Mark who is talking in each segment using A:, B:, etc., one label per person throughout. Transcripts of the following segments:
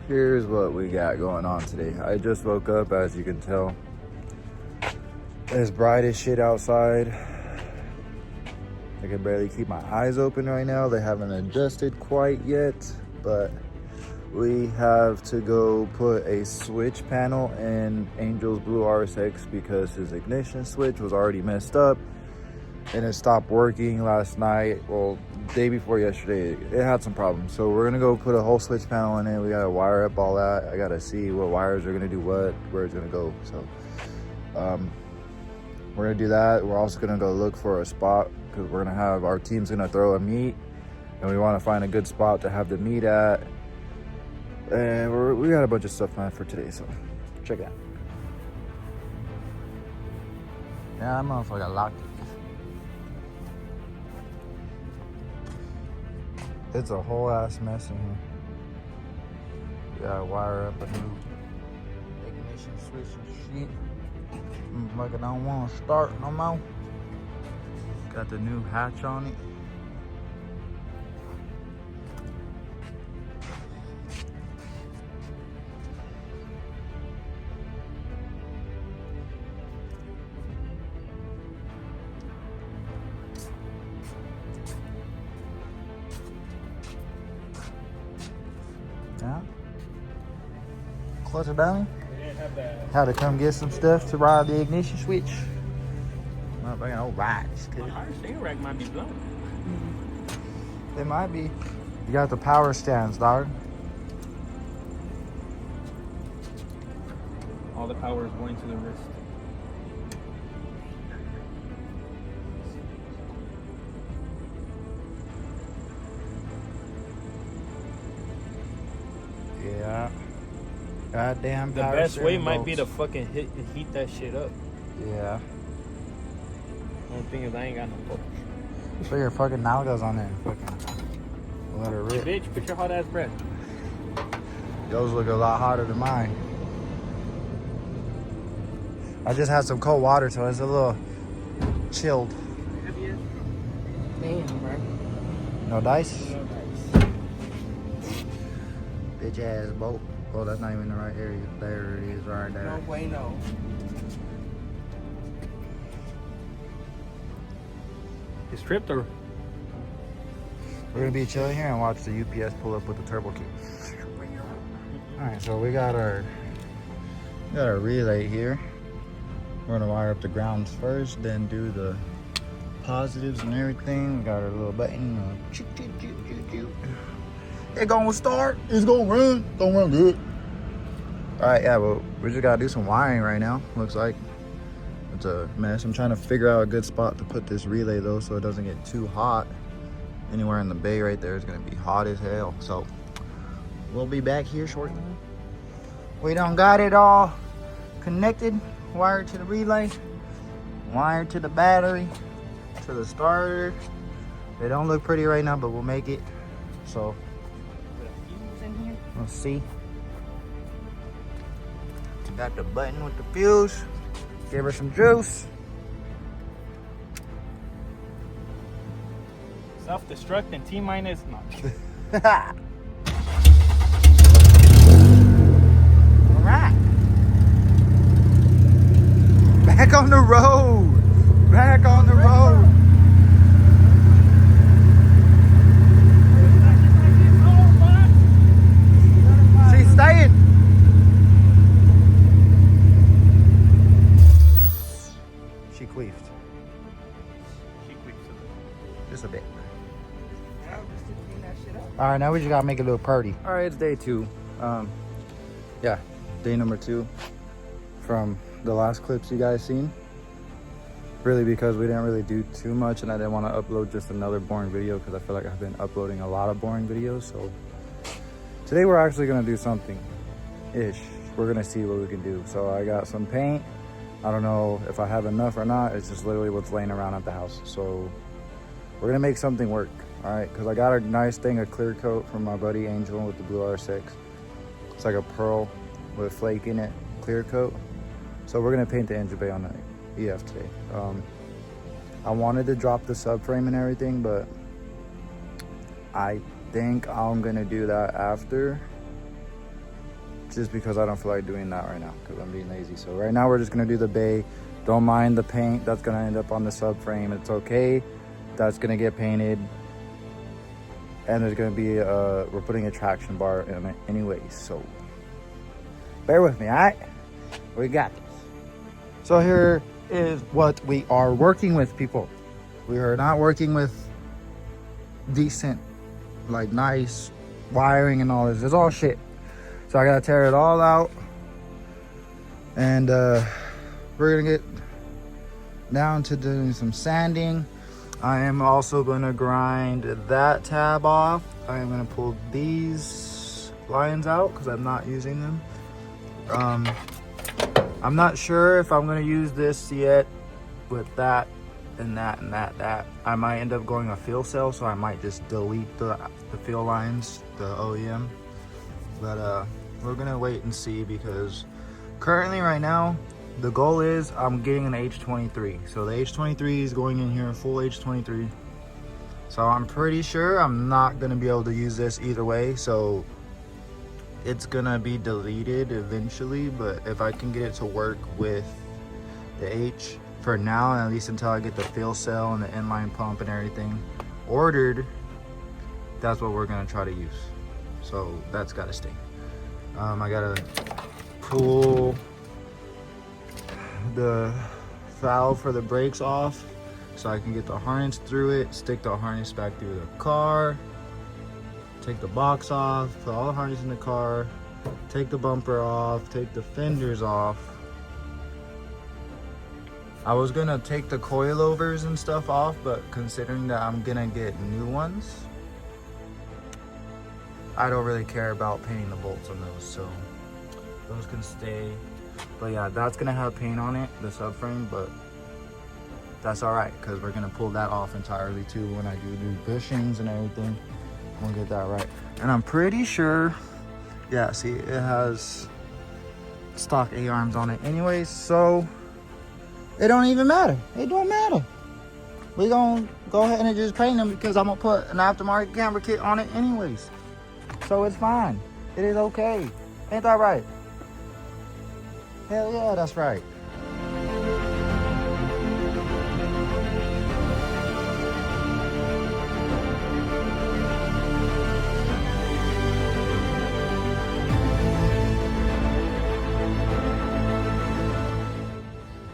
A: Here's what we got going on today. I just woke up, as you can tell. It's bright as shit outside. I can barely keep my eyes open right now. They haven't adjusted quite yet, but we have to go put a switch panel in Angel's Blue RSX because his ignition switch was already messed up and it stopped working last night. Well, day before yesterday, it had some problems. So we're gonna go put a whole switch panel in it. We gotta wire up all that. I gotta see what wires are gonna do what, where it's gonna go. So we're gonna do that. We're also gonna go look for a spot because we're gonna have, our team's gonna throw a meet and we wanna find a good spot to have the meet at. And we got a bunch of stuff planned for today, so check it out. Yeah, that motherfucker locked it. It's a whole ass mess in here. We gotta wire up a new ignition switch and shit. Like I don't want to start no more. Got the new hatch on it. Yeah. Clutch it down. Had to come get some stuff to ride the ignition switch. Motherfucking old rides.
B: My hard steering rack might be blown.
A: It might be. You got the power stands, dog.
B: All the power is going to the wrist.
A: Yeah. Goddamn
B: The
A: power
B: best way
A: steering
B: might be to
A: bolts.
B: fucking heat that shit up.
A: Yeah.
B: Only thing is I ain't got no torch.
A: Put your fucking nalgas on there. Fucking let her
B: Hey,
A: rip.
B: bitch, put your hot ass breath.
A: Those look a lot hotter than mine. I just had some cold water, so it's a little chilled.
B: Damn, bro.
A: No dice? Bitch ass bolt. Oh, that's not even the right area. There it is, right there.
B: No way, no. It's tripped or?
A: We're gonna be chilling here and watch the UPS pull up with the turbo key. Alright, so we got our relay here. We're gonna wire up the grounds first, then do the positives and everything. We got our little button. It gonna start. It's gonna run. Gonna run good. Alright, yeah, well, we just gotta do some wiring right now. Looks like it's a mess. I'm trying to figure out a good spot to put this relay though, so it doesn't get too hot. Anywhere in the bay right there is gonna be hot as hell. So we'll be back here shortly. We done got it all connected, wired to the relay, wired to the battery, to the starter. They don't look pretty right now, but we'll make it. So let's see. Got the button with the fuse. Give her some juice.
B: Self-destruct and T-minus? No.
A: Alright. Back on the road. Back on the road. She's staying. She queefed. Just a bit. All right, now we just gotta make a little party. All right, it's day 2. Yeah, day number 2 from the last clips you guys seen. Really because we didn't really do too much and I didn't want to upload just another boring video because I feel like I've been uploading a lot of boring videos. So today we're actually gonna do something-ish. We're gonna see what we can do. So I got some paint. I don't know if I have enough or not. It's just literally what's laying around at the house. So we're gonna make something work. All right, because I got a nice thing, a clear coat from my buddy Angel with the Blue R6. It's like a pearl with flake in it, clear coat. So we're gonna paint the engine bay on the EF today. I wanted to drop the subframe and everything, but I think I'm gonna do that after, just because I don't feel like doing that right now because I'm being lazy. So right now we're just gonna do the bay. Don't mind the paint that's gonna end up on the subframe. It's okay. That's gonna get painted. And there's gonna be we're putting a traction bar in it anyway, so bear with me, all right? We got this. So here is what we are working with, people. We are not working with decent, like nice wiring and all this. It's all shit. So I gotta tear it all out, and we're gonna get down to doing some sanding. I am also gonna grind that tab off. I am gonna pull these lines out because I'm not using them. I'm not sure if I'm gonna use this yet with that and that and that. I might end up going a fill cell, so I might just delete the fill lines, the OEM. But we're gonna wait and see, because currently right now the goal is I'm getting an H23. So the H23 is going in here, full H23. So I'm pretty sure I'm not gonna be able to use this either way. So it's gonna be deleted eventually, but if I can get it to work with the H for now, at least until I get the fill cell and the inline pump and everything ordered, that's what we're gonna try to use. So that's gotta stay. I gotta pull the valve for the brakes off so I can get the harness through it, stick the harness back through the car, take the box off, put all the harness in the car, take the bumper off, take the fenders off. I was gonna take the coilovers and stuff off, but considering that I'm gonna get new ones, I don't really care about painting the bolts on those, so those can stay. But yeah, that's gonna have paint on it, the subframe, but that's all right because we're gonna pull that off entirely too when I do bushings and everything. We'll get that right. And I'm pretty sure, yeah, see, it has stock A-arms on it anyways, so it don't even matter. It don't matter. We gonna go ahead and just paint them because I'm gonna put an aftermarket camber kit on it anyways. So it's fine. It is okay. Ain't that right? Hell yeah, that's right.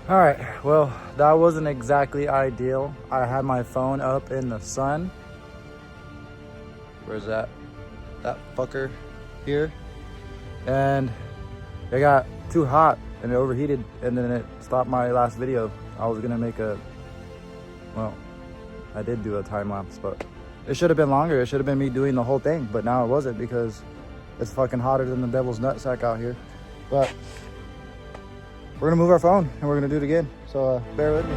A: All right, well, that wasn't exactly ideal. I had my phone up in the sun. Where's that? That fucker here. And it got too hot and it overheated, and then it stopped my last video. I was gonna make well, I did do a time lapse, but it should have been longer. It should have been me doing the whole thing, but now it wasn't because it's fucking hotter than the devil's nutsack out here. But we're gonna move our phone and we're gonna do it again. So bear with me.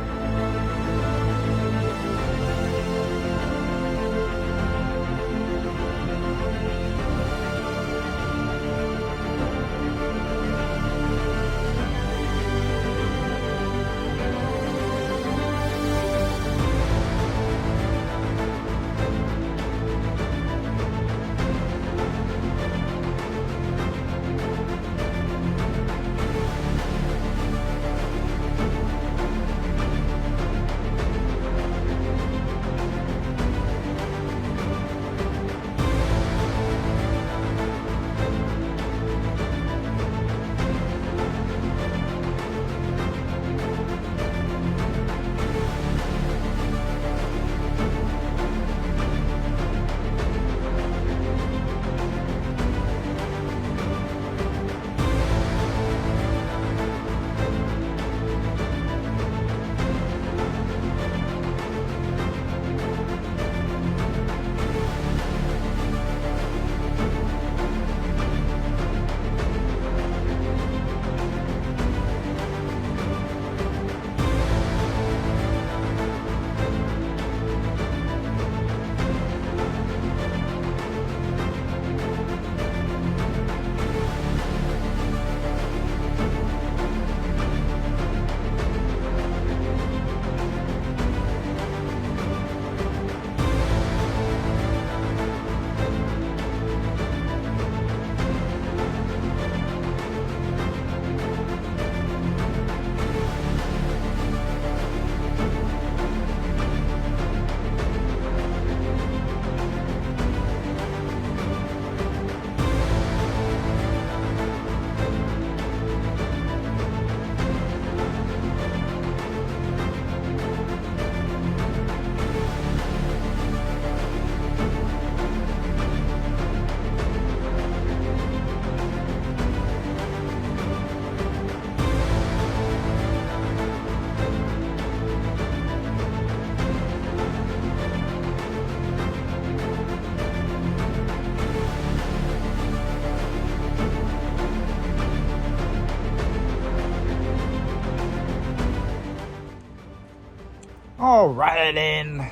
A: All right, then.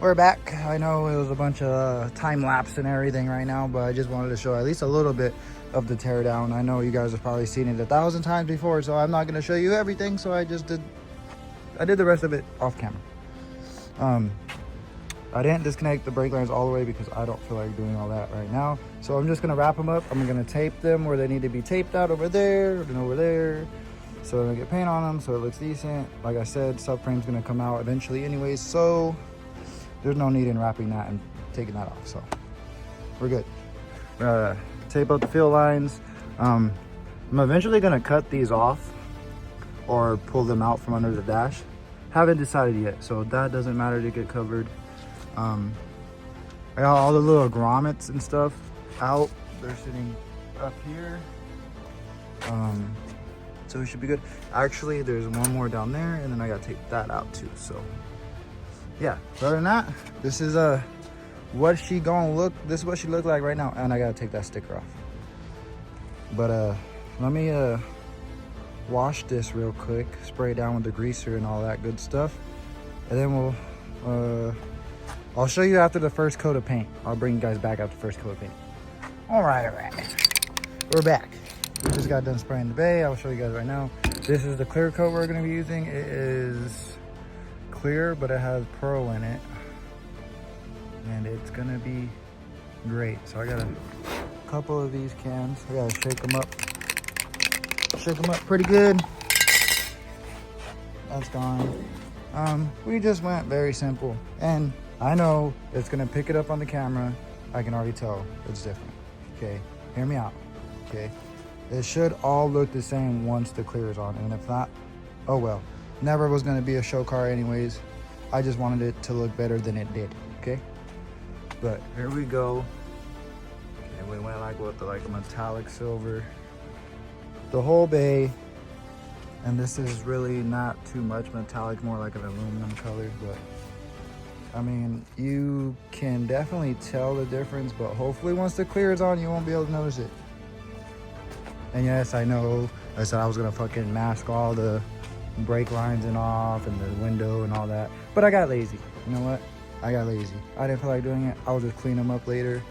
A: We're back. I know it was a bunch of time lapse and everything right now, but I just wanted to show at least a little bit of the teardown. I know you guys have probably seen it 1,000 times before, so I'm not going to show you everything. So I did the rest of it off camera. I didn't disconnect the brake lines all the way because I don't feel like doing all that right now. So I'm just going to wrap them up. I'm going to tape them where they need to be taped out, over there and over there. So I'm going to get paint on them so it looks decent. Like I said, subframe's going to come out eventually anyways, so there's no need in wrapping that and taking that off. So we're good. Tape up the field lines. I'm eventually going to cut these off or pull them out from under the dash. Haven't decided yet, so that doesn't matter to get covered. I got all the little grommets and stuff out. They're sitting up here. So we should be good. Actually, there's one more down there, and then I gotta take that out too. So yeah, other than that, this is what she gonna look. This is what she look like right now, and I gotta take that sticker off. But let me wash this real quick, spray it down with the greaser and all that good stuff, and then I'll show you after the first coat of paint. I'll bring you guys back after the first coat of paint. All right, we're back. We just got done spraying the bay. I'll show you guys right now. This is the clear coat we're gonna be using. It is clear, but it has pearl in it, and it's gonna be great. So I got a couple of these cans. I gotta shake them up pretty good. That's gone. We just went very simple, and I know it's gonna pick it up on the camera. I can already tell it's different. Okay, hear me out. Okay, it should all look the same once the clear is on, and if not, oh well. Never was gonna be a show car anyways. I just wanted it to look better than it did. Okay, but here we go. And we went like with a metallic silver, the whole bay. And this is really not too much metallic, more like an aluminum color, but I mean, you can definitely tell the difference, but hopefully once the clear is on, you won't be able to notice it. And yes, I know I said I was gonna fucking mask all the brake lines and off and the window and all that, but I got lazy. You know what? I got lazy. I didn't feel like doing it. I'll just clean them up later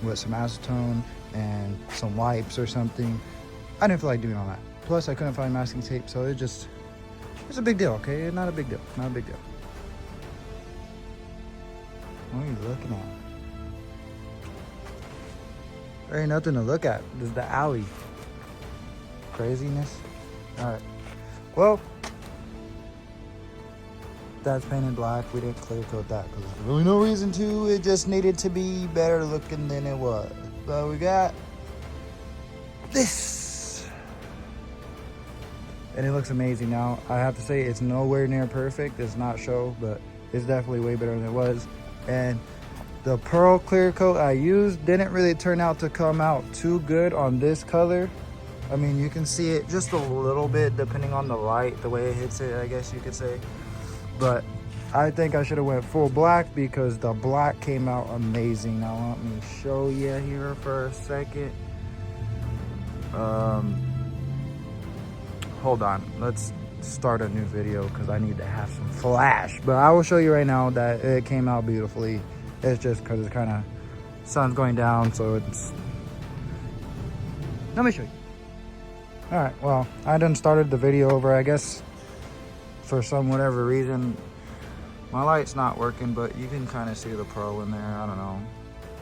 A: with some acetone and some wipes or something. I didn't feel like doing all that. Plus, I couldn't find masking tape, so it's a big deal, okay? Not a big deal, not a big deal. What are you looking at? There ain't nothing to look at. This is the alley. Craziness. All right. Well, that's painted black. We didn't clear coat that because there's really no reason to. It just needed to be better looking than it was. But we got this. And it looks amazing now. I have to say it's nowhere near perfect. It's not show, but it's definitely way better than it was. And the pearl clear coat I used didn't really turn out to come out too good on this color. I mean, you can see it just a little bit depending on the light, the way it hits it, I guess you could say. But I think I should have went full black because the black came out amazing. Now let me show you here for a second. Hold on, let's start a new video because I need to have some flash. But I will show you right now that it came out beautifully. It's just because it's kind of sun's going down, so it's. Let me show you. All right, well, I done started the video over. I guess for some whatever reason my light's not working, but you can kind of see the pearl in there. I don't know.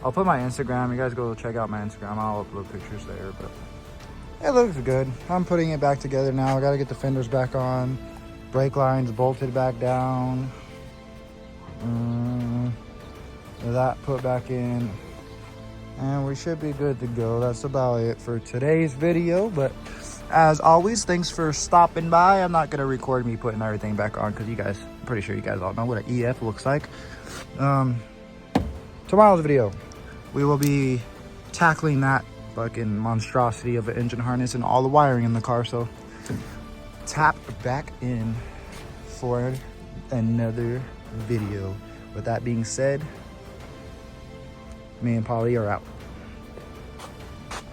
A: I'll put my Instagram. You guys go check out my Instagram. I'll upload pictures there, but it looks good. I'm putting it back together now. I got to get the fenders back on, brake lines bolted back down, that put back in, and we should be good to go. That's about it for today's video. But as always, thanks for stopping by. I'm not gonna record me putting everything back on because I'm pretty sure you guys all know what an EF looks like. Tomorrow's video, we will be tackling that fucking monstrosity of an engine harness and all the wiring in the car. So tap back in for another video. With that being said, me and Polly are out.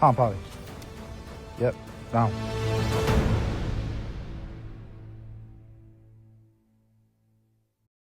A: Huh, Polly? Yep, down.